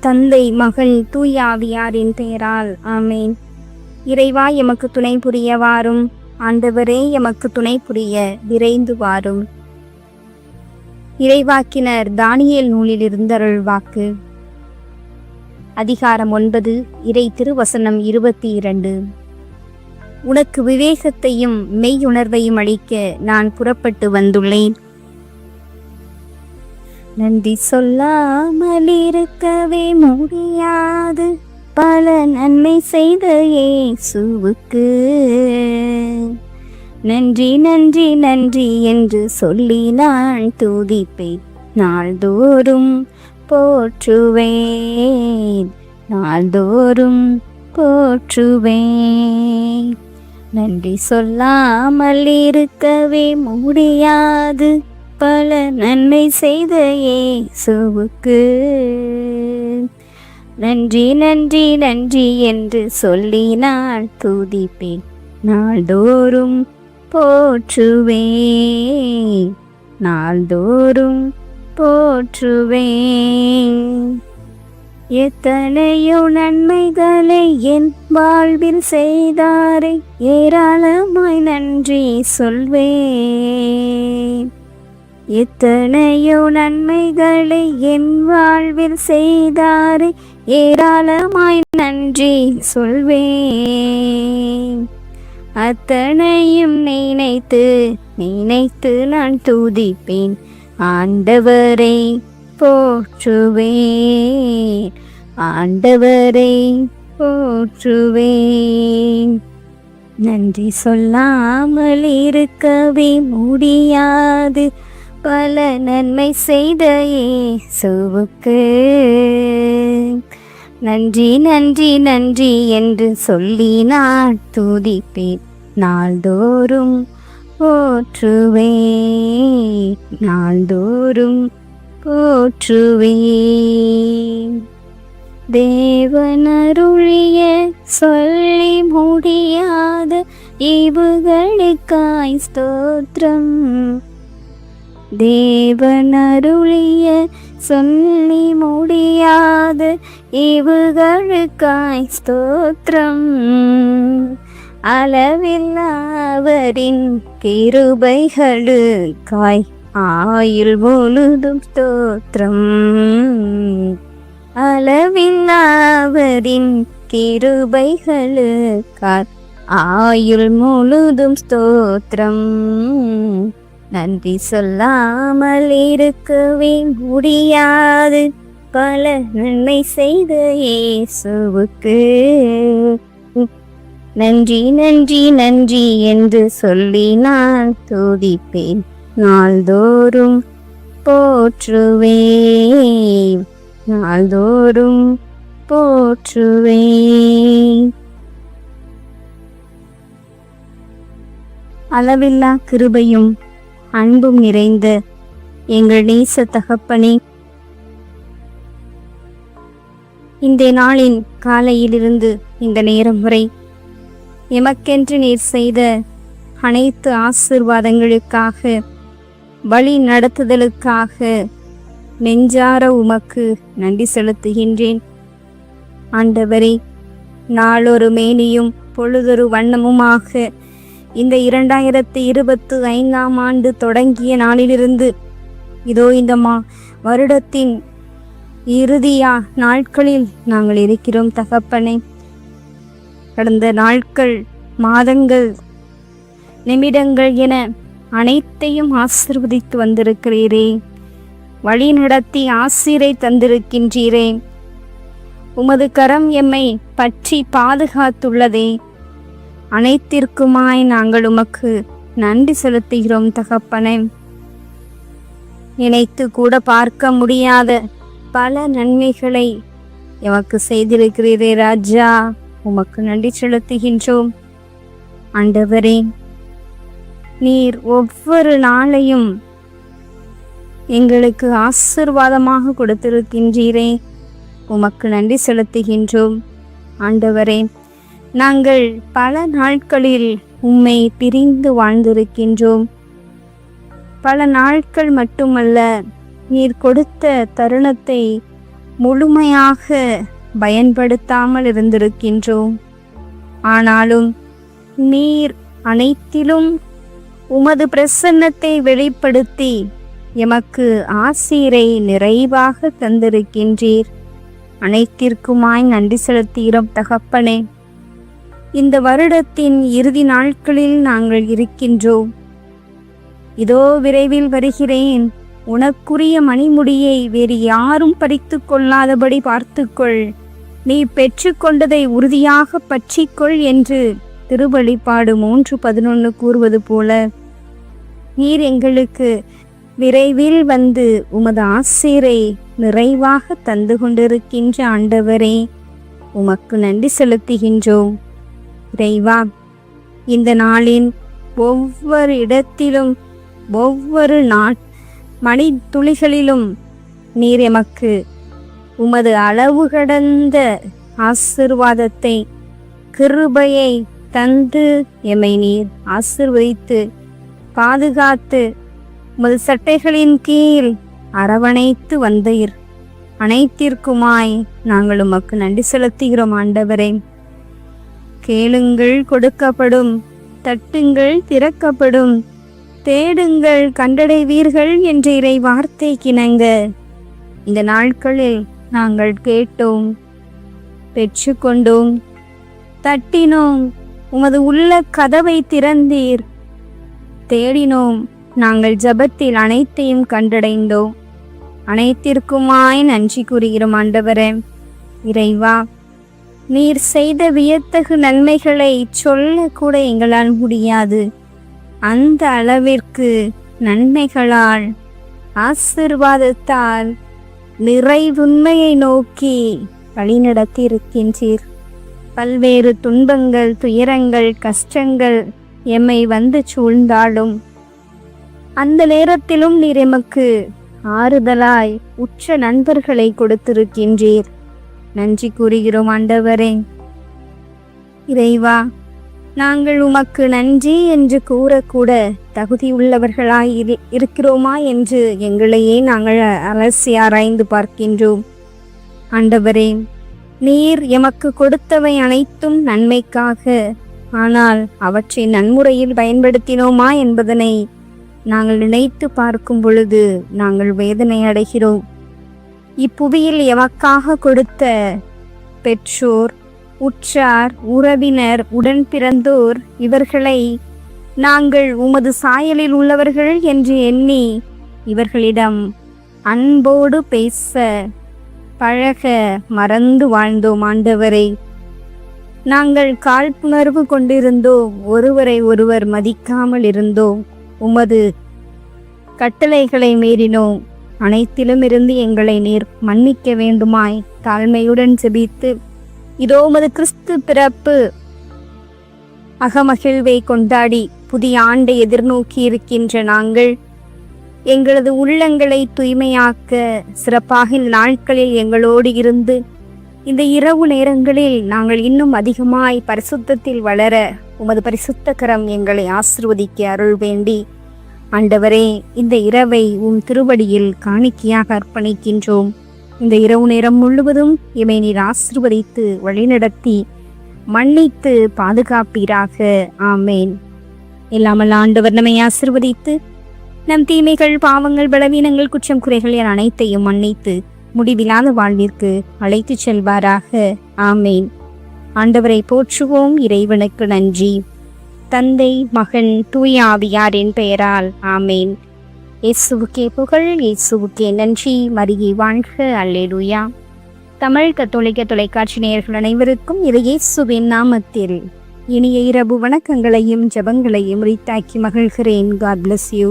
தந்தை, மகன், தூய ஆவியாரின் பெயரால் ஆமேன். இறைவா எமக்கு துணை புரிய வாரும். ஆண்டவரே எமக்கு துணை புரிய விரைந்து வாரும். இறைவாக்கினர் தானியேல் நூலிலிருந்து அருள்வாக்கு. அதிகாரம் 9, இறை திருவசனம் 22. உனக்கு விவேகத்தையும் மெய்யுணர்வையும் அளிக்க நான் புறப்பட்டு வந்துள்ளேன். நன்றி சொல்லாமல் இருக்கவே முடியாது, பல நன்மை செய்த இயேசுவுக்கு நன்றி நன்றி நன்றி என்று சொல்லி நான் துதிப்பேன். நாள்தோறும் போற்றுவேன், நாள்தோறும் போற்றுவேன். நன்றி சொல்லாமல் இருக்கவே முடியாது, பல நன்மை செய்த இயேசுவுக்கு நன்றி நன்றி நன்றி என்று சொல்லி நான் துதிப்பேன். நாள்தோறும் போற்றுவேன், நாள்தோறும் போற்றுவேன். எத்தனையோ நன்மைகளை என் வாழ்வில் செய்தாரை ஏராளமாய் நன்றி சொல்வேன். எத்தனையோ நன்மைகளை என் வாழ்வில் செய்தாரை ஏராளமாய் நன்றி சொல்வேன். அத்தனையும் நினைத்து நினைத்து நான் துதிப்பேன். ஆண்டவரை போற்றுவேன், ஆண்டவரை போற்றுவேன். நன்றி சொல்லாமல் இருக்கவே முடியாது, பல நன்மை செய்த இயேசுவுக்கு நன்றி நன்றி நன்றி என்று சொல்லி நான் துதிப்பேன். நாள்தோறும் போற்றுவேன், நாள்தோறும் போற்றுவேன். தேவனருளிய சொல்லி முடியாத ஈவுகளுக்காய் ஸ்தோத்திரம். தேவனருளிய சொல்லி முடியாத ஈவுகளுக்காய் ஸ்தோத்திரம். அளவில்லாவரின் கிருபைகளுக்காய் ஆயுள் முழுதும் ஸ்தோத்திரம். அளவில்லாவரின் கிருபைகளுக்காய் ஆயுள் முழுதும் ஸ்தோத்திரம். நன்றி சொல்லாமல் இருக்கவே முடியாது, பல நன்மை செய்த இயேசுவுக்கு நன்றி நன்றி நன்றி என்று சொல்லி நான் துதிப்பேன். நாள்தோறும் போற்றுவேன், நாள்தோறும் போற்றுவேன். அளவில்லா கிருபையும் அன்பும் நிறைந்த எங்கள் நேச தகப்பனே, இந்த நாளின் காலையிலிருந்து இந்த நேரம் வரை எமக்கென்று நீர் செய்த அனைத்து ஆசீர்வாதங்களுக்காக, வழி நடத்துதலுக்காக நெஞ்சார உமக்கு நன்றி செலுத்துகின்றேன். ஆண்டவரே, நாளொரு மேனியும் பொழுதொரு வண்ணமுமாக இந்த 2025ஆம் ஆண்டு தொடங்கிய நாளிலிருந்து இதோ இந்த வருடத்தின் இறுதியா நாட்களில் நாங்கள் இருக்கிறோம் தகப்பனே. கடந்த நாட்கள், மாதங்கள், நிமிடங்கள் என அனைத்தையும் ஆசீர்வதித்து வந்திருக்கிறீரே, வழி நடத்தி ஆசீரை தந்திருக்கின்றீரே. உமது கரம் எம்மை பற்றி பாதுகாத்துள்ளதே. அனைத்திற்குமாய் நாங்கள் உமக்கு நன்றி செலுத்துகிறோம் தகப்பனே. நினைத்து கூட பார்க்க முடியாத பல நன்மைகளை எமக்கு செய்திருக்கிறீரே ராஜா, உமக்கு நன்றி செலுத்துகின்றோம். ஆண்டவரே, நீர் ஒவ்வொரு நாளையும் எங்களுக்கு ஆசீர்வாதமாக கொடுத்திருக்கின்றீரே, உமக்கு நன்றி செலுத்துகின்றோம். ஆண்டவரே, நாங்கள் பல நாட்களில் உம்மை பிரிந்து வாழ்ந்திருக்கின்றோம். பல நாட்கள் மட்டுமல்ல, நீர் கொடுத்த தருணத்தை முழுமையாக பயன்படுத்தாமல் இருந்திருக்கின்றோம். ஆனாலும் நீர் அனைத்திலும் உமது பிரசன்னத்தை வெளிப்படுத்தி எமக்கு ஆசீரை நிறைவாக தந்திருக்கின்றீர். அனைத்திற்குமாய் நன்றி செலுத்துகிறோம் தகப்பனே. இந்த வருடத்தின் இறுதி நாட்களில் நாங்கள் இருக்கின்றோம். இதோ விரைவில் வருகிறேன், உனக்குரிய மணிமுடியை வேறு யாரும் பறித்து கொள்ளாதபடி பார்த்துக்கொள், நீ பெற்றுக்கொண்டதை உறுதியாக பற்றிக்கொள் என்று திருவெளிப்பாடு 3:11 கூறுவது போல நீர் எங்களுக்கு விரைவில் வந்து உமது ஆசீரை நிறைவாக தந்து கொண்டிருக்கின்ற ஆண்டவரே, உமக்கு நன்றி செலுத்துகின்றோம். இறைவா, இந்த நாளின் ஒவ்வொரு இடத்திலும் ஒவ்வொரு மணி துளிகளிலும் நீர் எமக்கு உமது அளவு கடந்த ஆசீர்வாதத்தை கிருபையை தந்து எம்மை நீர் ஆசீர்வதித்து பாதுகாத்து உமது சட்டைகளின் கீழ் அரவணைத்து வந்தீர். அனைத்திற்குமாய் நாங்கள் உமக்கு நன்றி செலுத்துகிறோம் ஆண்டவரே. கேளுங்கள் கொடுக்கப்படும், தட்டுங்கள் திறக்கப்படும், தேடுங்கள் கண்டடைவீர்கள் என்ற இறை வார்த்தைக்கிணங்க இந்த நாட்களில் நாங்கள் கேட்டோம், பெற்றுக்கொண்டோம், தட்டினோம், உமது உள்ள கதவை திறந்தீர், தேடினோம், நாங்கள் ஜபத்தில் அனைத்தையும் கண்டடைந்தோம். அனைத்திற்குமாய் நன்றி கூறுகிறோம் ஆண்டவரே. இறைவா, நீர் செய்த வியத்தகு நன்மைகளை சொல்ல கூட எங்களால் முடியாது. அந்த அளவிற்கு நன்மைகளால் ஆசீர்வாதத்தால் நிறைவுண்மையை நோக்கி வழிநடத்தி இருக்கின்றீர். பல்வேறு துன்பங்கள், துயரங்கள், கஷ்டங்கள் எம்மை வந்து சூழ்ந்தாலும் அந்த நேரத்திலும் நீர் எமக்கு ஆறுதலாய் உற்ற நண்பர்களை கொடுத்திருக்கின்றீர். நன்றி கூறுகிறோம் ஆண்டவரே. இறைவா, நாங்கள் உமக்கு நன்றி என்று கூறக்கூட தகுதியுள்ளவர்களாய் இருக்கிறோமா என்று எங்களையே நாங்கள் அலசி ஆராய்ந்து பார்க்கின்றோம். ஆண்டவரே, நீர் எமக்கு கொடுத்தவை அனைத்தும் நன்மைக்காக, ஆனால் அவற்றை நன்முறையில் பயன்படுத்தினோமா என்பதனை நாங்கள் நினைத்து பார்க்கும் பொழுது நாங்கள் வேதனை அடைகிறோம். இப்புவியில் எமக்காக கொடுத்த பெற்றோர், உற்றார், உறவினர், உடன் பிறந்தோர், இவர்களை நாங்கள் உமது சாயலில் உள்ளவர்கள் என்று எண்ணி இவர்களிடம் அன்போடு பேச பழக மறந்து வாழ்ந்தோம். ஆண்டவரை, நாங்கள் காழ்ப்புணர்வு கொண்டிருந்தோம், ஒருவரை ஒருவர் மதிக்காமல் இருந்தோம், உமது கட்டளைகளை மீறினோம். அனைத்திலும் இருந்து எங்களை நீர் மன்னிக்க வேண்டுமாய் தாழ்மையுடன் செபித்து, இதோ உமது கிறிஸ்து பிறப்பு அகமகிழ்வை கொண்டாடி புதிய ஆண்டை எதிர்நோக்கி இருக்கின்ற நாங்கள் எங்களது உள்ளங்களை தூய்மையாக்க சிறப்பாக நாட்களில் எங்களோடு இருந்து இந்த இரவு நேரங்களில் நாங்கள் இன்னும் அதிகமாய் பரிசுத்தத்தில் வளர உமது பரிசுத்த கரம் எங்களை ஆசீர்வதிக்க அருள் வேண்டி, ஆண்டவரே, இந்த இரவை உம் திருவடியில் காணிக்கையாக அர்ப்பணிக்கின்றோம். இந்த இரவு நேரம் முழுவதும் எமை நீர் ஆசீர்வதித்து வழிநடத்தி மன்னித்து பாதுகாப்பீராக. ஆமேன். இல்லாமல் ஆண்டவர் நம்மை ஆசீர்வதித்து நம் தீமைகள், பாவங்கள், பலவீனங்கள், குற்றம் குறைகள் என அனைத்தையும் மன்னித்து முடிவில்லாத வாழ்விற்கு அழைத்து செல்வாராக. ஆமேன். ஆண்டவரை போற்றுவோம். இறைவனுக்கு நன்றி. தந்தை, மகன், தூய ஆவியாரின் பெயரால். ஆமேன். இயேசுவுக்கே புகழ், இயேசுவுக்கே நன்றி. மரியே வாழ்க. அல்லேலூயா. தமிழ் கத்தோலிக்க தொலைக்காட்சி நேயர்கள் அனைவருக்கும் இயேசுவின் நாமத்தில் இனிய இரவு வணக்கங்களையும் ஜெபங்களையும் உரித்தாக்கி மகிழ்கிறேன். God bless you.